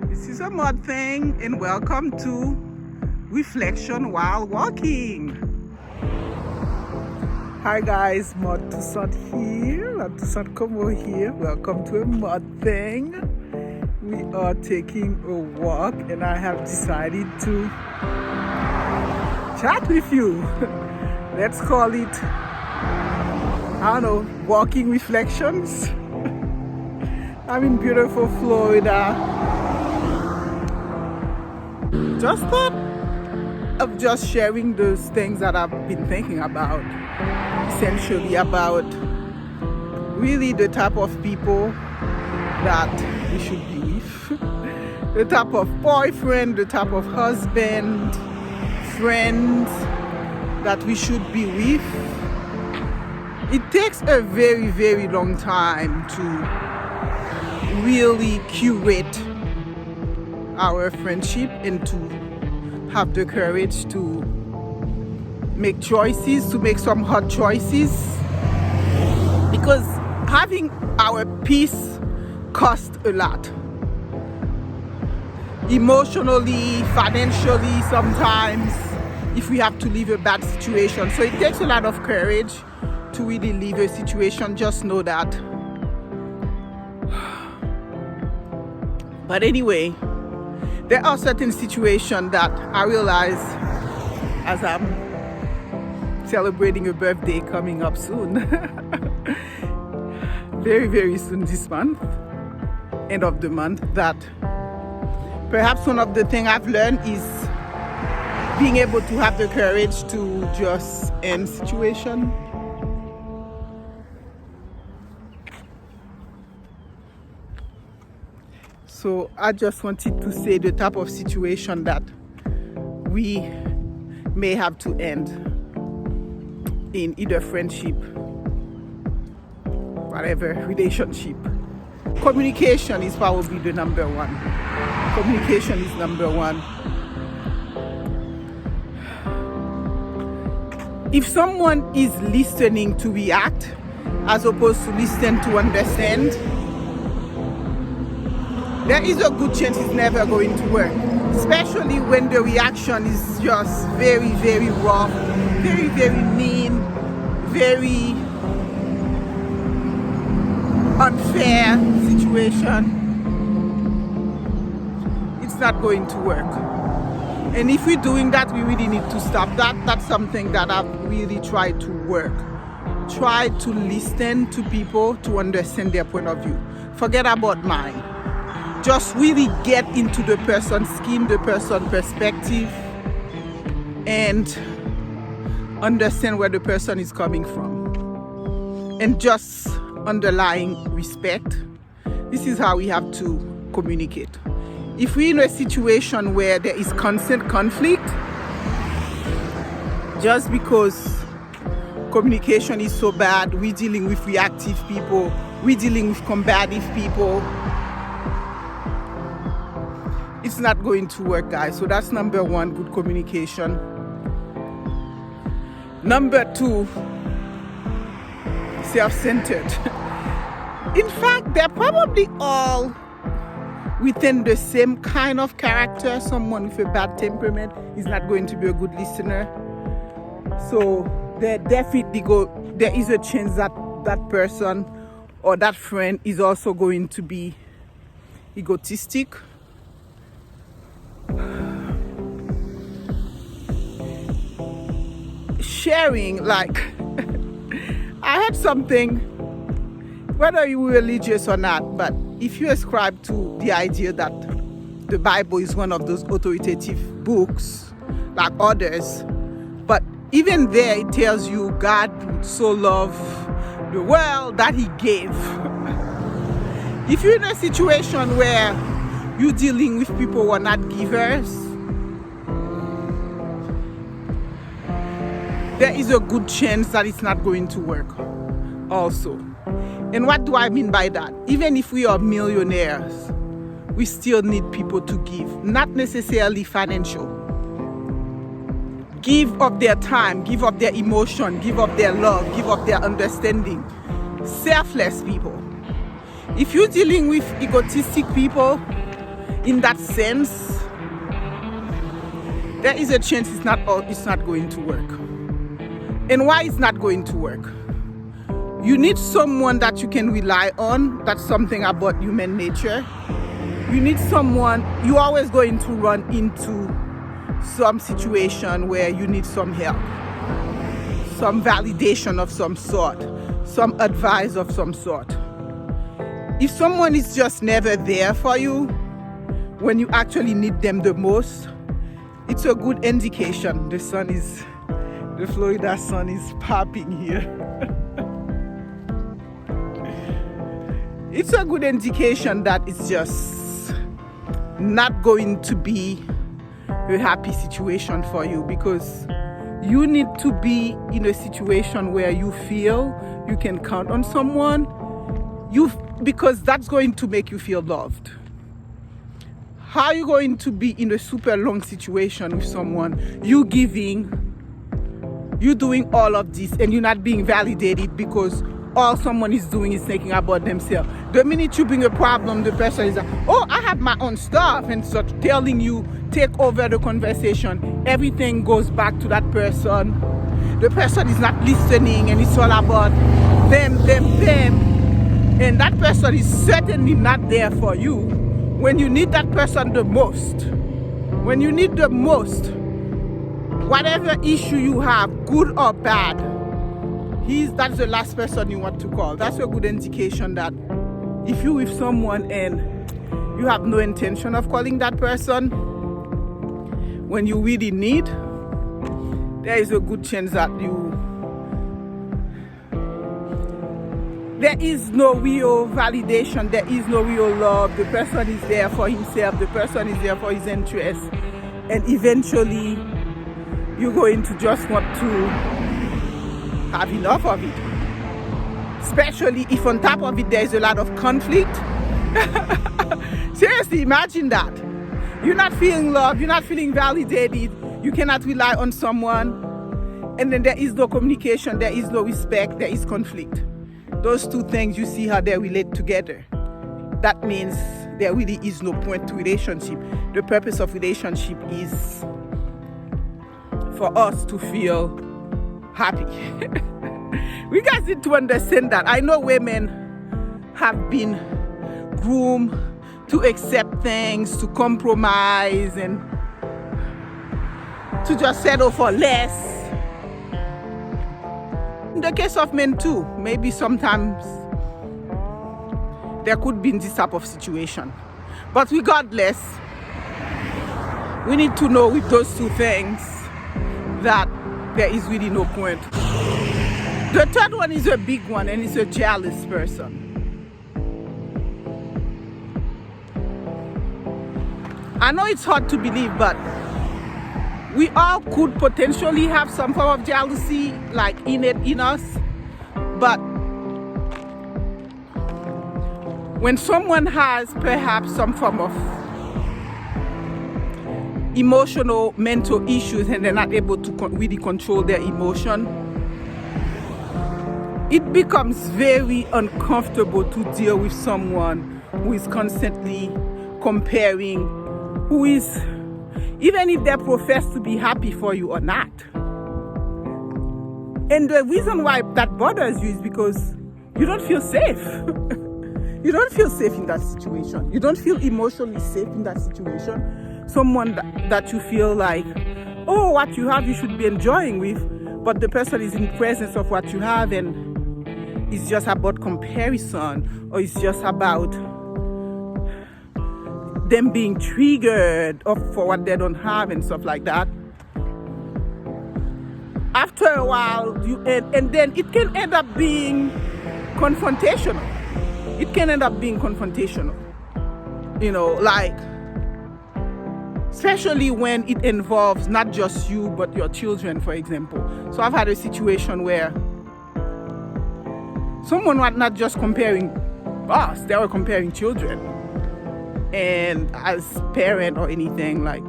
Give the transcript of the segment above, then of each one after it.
This is a mud thing, and welcome to Reflection While Walking. Hi guys, Mud Toussaint here, Mud Toussaint Como here. Welcome to a mud thing. We are taking a walk, and I have decided to chat with you. Let's call it, I don't know, walking reflections. I'm in beautiful Florida. Just thought of just sharing those things that I've been thinking about, essentially about really the type of people that we should be with, the type of boyfriend, the type of husband, friends that we should be with. It takes a very, very long time to really curate our friendship and to have the courage to make choices, to make some hard choices, because having our peace costs a lot, emotionally, financially, sometimes, if we have to leave a bad situation. So it takes a lot of courage to really leave a situation. Just know that. But anyway, there are certain situations that I realize as I'm celebrating a birthday coming up soon. Very, very soon this month, end of the month, that perhaps one of the things I've learned is being able to have the courage to just end situation. So I just wanted to say the type of situation that we may have to end in either friendship, whatever relationship. Communication is probably the number one. Communication is number one. If someone is listening to react as opposed to listen to understand, there is a good chance it's never going to work, especially when the reaction is just very, very rough, very, very mean, very unfair situation. It's not going to work. And if we're doing that, we really need to stop that. That's something that I've really tried to work. Try to listen to people, to understand their point of view. Forget about mine. Just really get into the person's skin, the person's perspective, and understand where the person is coming from. And just underlying respect. This is how we have to communicate. If we're in a situation where there is constant conflict, just because communication is so bad, we're dealing with reactive people, we're dealing with combative people, it's not going to work, guys. So that's number one, good communication. Number two, self-centered. In fact, they're probably all within the same kind of character. Someone with a bad temperament is not going to be a good listener. So there is a chance that that person or that friend is also going to be egotistic. Sharing, like I had something, whether you're religious or not, but if you ascribe to the idea that the Bible is one of those authoritative books like others, but even there it tells you God so loved the world that he gave. If you're in a situation where you're dealing with people who are not givers, there is a good chance that it's not going to work also. And what do I mean by that? Even if we are millionaires, we still need people to give, not necessarily financial. Give of their time, give of their emotion, give of their love, give of their understanding. Selfless people. If you're dealing with egotistic people, in that sense, there is a chance it's not going to work. And why it's not going to work? You need someone that you can rely on. That's something about human nature. You need someone, you're always going to run into some situation where you need some help, some validation of some sort, some advice of some sort. If someone is just never there for you when you actually need them the most, it's a good indication. The Florida sun is popping here. It's a good indication that it's just not going to be a happy situation for you, because you need to be in a situation where you feel you can count on someone, because that's going to make you feel loved. How are you going to be in a super long situation with someone, you doing all of this and you're not being validated, because all someone is doing is thinking about themselves. The minute you bring a problem, the person is like, oh, I have my own stuff, and start telling you, take over the conversation. Everything goes back to that person. The person is not listening, and it's all about them. And that person is certainly not there for you when you need that person the most. When you need the most, whatever issue you have, good or bad, that's the last person you want to call. That's a good indication that if you're with someone and you have no intention of calling that person when you really need, there is a good chance that there is no real validation, there is no real love. The person is there for himself, the person is there for his interests, and eventually you're going to just want to have enough of it. Especially if on top of it there is a lot of conflict. Seriously, imagine that. You're not feeling loved, you're not feeling validated, you cannot rely on someone, and then there is no communication, there is no respect, there is conflict. Those two things, you see how they relate together. That means there really is no point to relationship. The purpose of relationship is for us to feel happy. We guys need to understand that. I know women have been groomed to accept things, to compromise, and to just settle for less. In the case of men too, maybe sometimes there could be this type of situation. But regardless, we need to know with those two things that there is really no point. The third one is a big one, and it's a jealous person. I know it's hard to believe, but we all could potentially have some form of jealousy, like innate in us. But when someone has perhaps some form of emotional, mental issues, and they're not able to really control their emotion, it becomes very uncomfortable to deal with someone who is constantly comparing, who is, even if they profess to be happy for you or not. And the reason why that bothers you is because you don't feel safe. You don't feel safe in that situation. You don't feel emotionally safe in that situation. Someone that you feel like, oh, what you have you should be enjoying with, but the person is in presence of what you have, and it's just about comparison, or it's just about them being triggered for what they don't have and stuff like that. After a while, and then it can end up being confrontational. It can end up being confrontational. You know, like, especially when it involves not just you, but your children, for example. So I've had a situation where someone was not just comparing us, they were comparing children. And as parent or anything, like,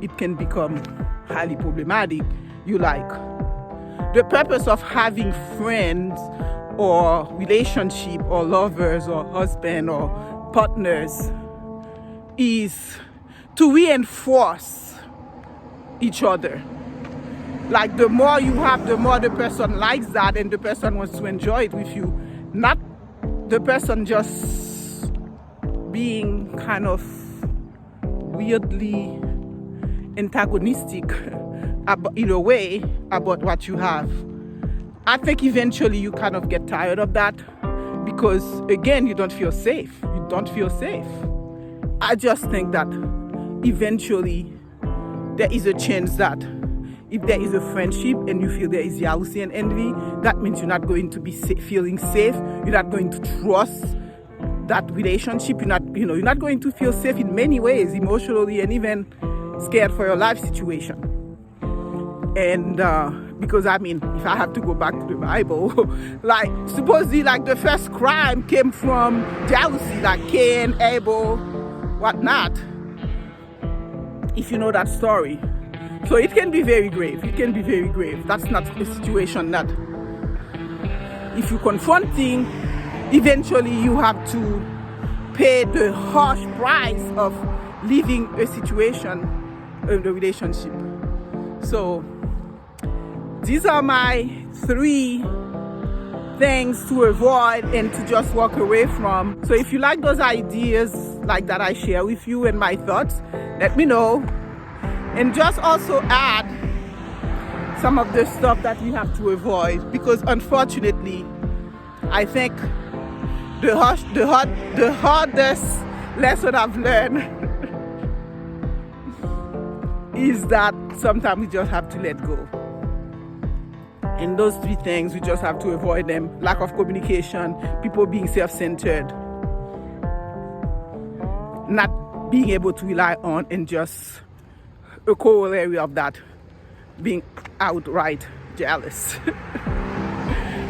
it can become highly problematic. You like, the purpose of having friends or relationship or lovers or husband or partners is to reinforce each other. Like the more you have, the more the person likes that and the person wants to enjoy it with you. Not the person just being kind of weirdly antagonistic in a way about what you have. I think eventually you kind of get tired of that because, again, you don't feel safe. You don't feel safe. I just think that eventually there is a chance that if there is a friendship and you feel there is jealousy and envy, that means you're not going to be feeling safe. You're not going to trust that relationship. You're not going to feel safe in many ways, emotionally, and even scared for your life situation. And because if I have to go back to the Bible, like supposedly like the first crime came from jealousy, like Cain, Abel, whatnot, if you know that story. So it can be very grave. It can be very grave. That's not a situation that if you're confronting, eventually you have to pay the harsh price of leaving a situation, the relationship. So these are my 3 things to avoid and to just walk away from. So if you like those ideas like that I share with you and my thoughts, let me know. And just also add some of the stuff that we have to avoid, because unfortunately, I think the hardest lesson I've learned is that sometimes we just have to let go. And those 3 things, we just have to avoid them. Lack of communication, people being self-centered, not being able to rely on, and just a corollary of that, being outright jealous.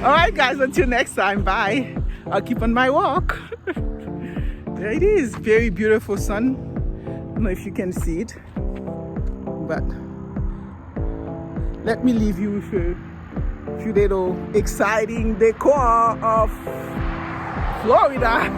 All right, guys, until next time, bye. I'll keep on my walk. There it is, very beautiful sun. I don't know if you can see it, but let me leave you with a few little exciting decor of Florida.